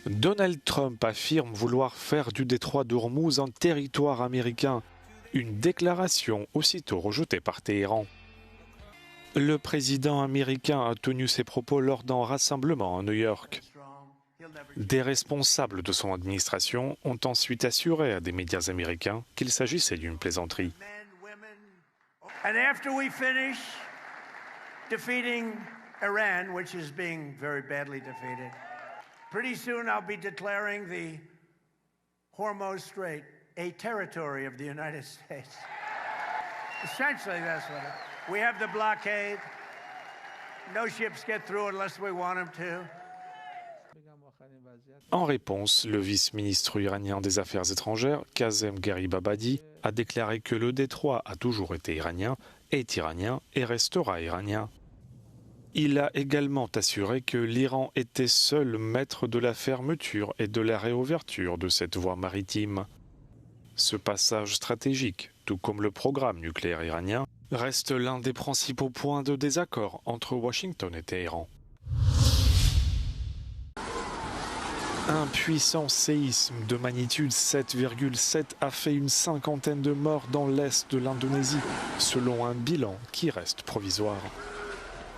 Donald Trump affirme vouloir faire du détroit d'Ormuz un territoire américain. Une déclaration aussitôt rejetée par Téhéran. Le président américain a tenu ses propos lors d'un rassemblement à New York. Des responsables de son administration ont ensuite assuré à des médias américains qu'il s'agissait d'une plaisanterie. And after we finish defeating Iran, which is being very badly defeated, pretty soon I'll be declaring the Hormuz Strait a territory of the United States. Essentially, that's what it is. We have the blockade. No ships get through unless we want them to. En réponse, le vice-ministre iranien des Affaires étrangères, Kazem Garibabadi, a déclaré que le détroit a toujours été iranien, est iranien et restera iranien. Il a également assuré que l'Iran était seul maître de la fermeture et de la réouverture de cette voie maritime. Ce passage stratégique, tout comme le programme nucléaire iranien, reste l'un des principaux points de désaccord entre Washington et Téhéran. Un puissant séisme de magnitude 7,7 a fait une cinquantaine de morts dans l'est de l'Indonésie, selon un bilan qui reste provisoire.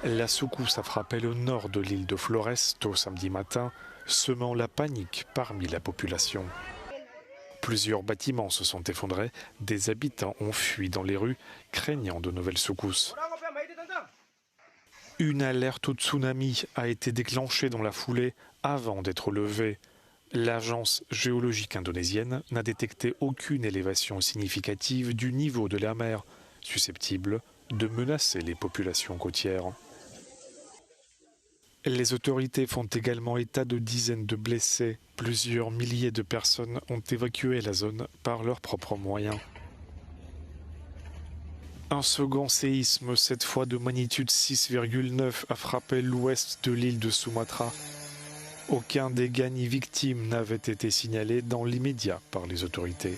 La secousse a frappé le nord de l'île de Flores tôt samedi matin, semant la panique parmi la population. Plusieurs bâtiments se sont effondrés, des habitants ont fui dans les rues, craignant de nouvelles secousses. Une alerte au tsunami a été déclenchée dans la foulée avant d'être levée. L'agence géologique indonésienne n'a détecté aucune élévation significative du niveau de la mer, susceptible de menacer les populations côtières. Les autorités font également état de dizaines de blessés. Plusieurs milliers de personnes ont évacué la zone par leurs propres moyens. Un second séisme, cette fois de magnitude 6,9, a frappé l'ouest de l'île de Sumatra. Aucun dégât ni victime n'avait été signalé dans l'immédiat par les autorités.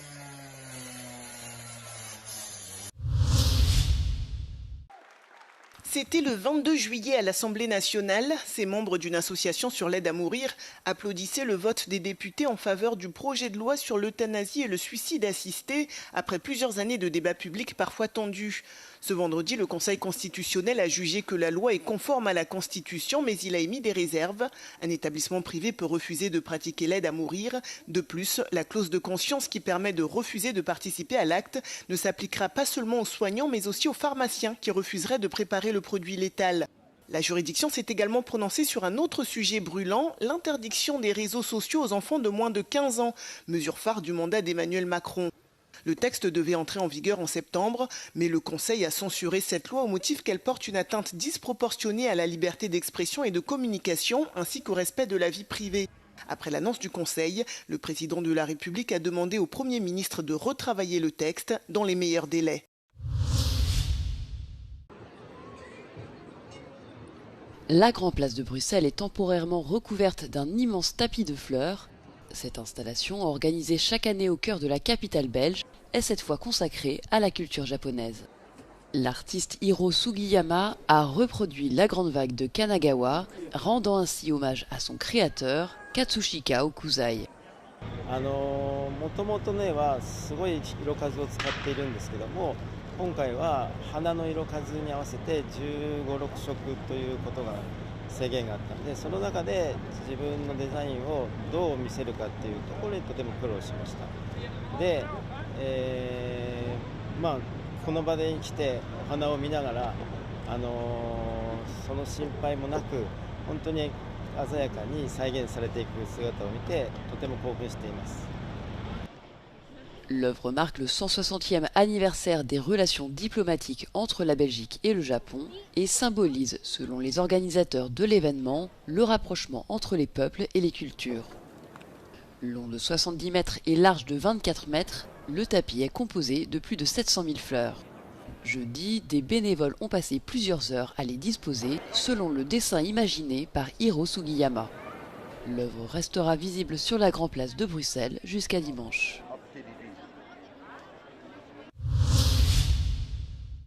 C'était le 22 juillet à l'Assemblée nationale. Ces membres d'une association sur l'aide à mourir applaudissaient le vote des députés en faveur du projet de loi sur l'euthanasie et le suicide assisté après plusieurs années de débats publics parfois tendus. Ce vendredi, le Conseil constitutionnel a jugé que la loi est conforme à la Constitution, mais il a émis des réserves. Un établissement privé peut refuser de pratiquer l'aide à mourir. De plus, la clause de conscience qui permet de refuser de participer à l'acte ne s'appliquera pas seulement aux soignants, mais aussi aux pharmaciens qui refuseraient de préparer le produit létal. La juridiction s'est également prononcée sur un autre sujet brûlant, l'interdiction des réseaux sociaux aux enfants de moins de 15 ans, mesure phare du mandat d'Emmanuel Macron. Le texte devait entrer en vigueur en septembre, mais le Conseil a censuré cette loi au motif qu'elle porte une atteinte disproportionnée à la liberté d'expression et de communication, ainsi qu'au respect de la vie privée. Après l'annonce du Conseil, le président de la République a demandé au Premier ministre de retravailler le texte dans les meilleurs délais. La Grand Place de Bruxelles est temporairement recouverte d'un immense tapis de fleurs. Cette installation, organisée chaque année au cœur de la capitale belge, est cette fois consacrée à la culture japonaise. L'artiste Hiro Sugiyama a reproduit la grande vague de Kanagawa, rendant ainsi hommage à son créateur, Katsushika Okuzai. もともとねはすごい色数を使っているんですけども、今回は花の色数に合わせて15、6色ということが制限があったので、その中で自分のデザインをどう見せるかっていうところにとても苦労しました。で、この場で来てお花を見ながら、その心配もなく本当に鮮やかに再現されていく姿を見てとても興奮しています。L'œuvre marque le 160e anniversaire des relations diplomatiques entre la Belgique et le Japon et symbolise, selon les organisateurs de l'événement, le rapprochement entre les peuples et les cultures. Long de 70 mètres et large de 24 mètres, le tapis est composé de plus de 700 000 fleurs. Jeudi, des bénévoles ont passé plusieurs heures à les disposer selon le dessin imaginé par Hiro Sugiyama. L'œuvre restera visible sur la Grand Place de Bruxelles jusqu'à dimanche.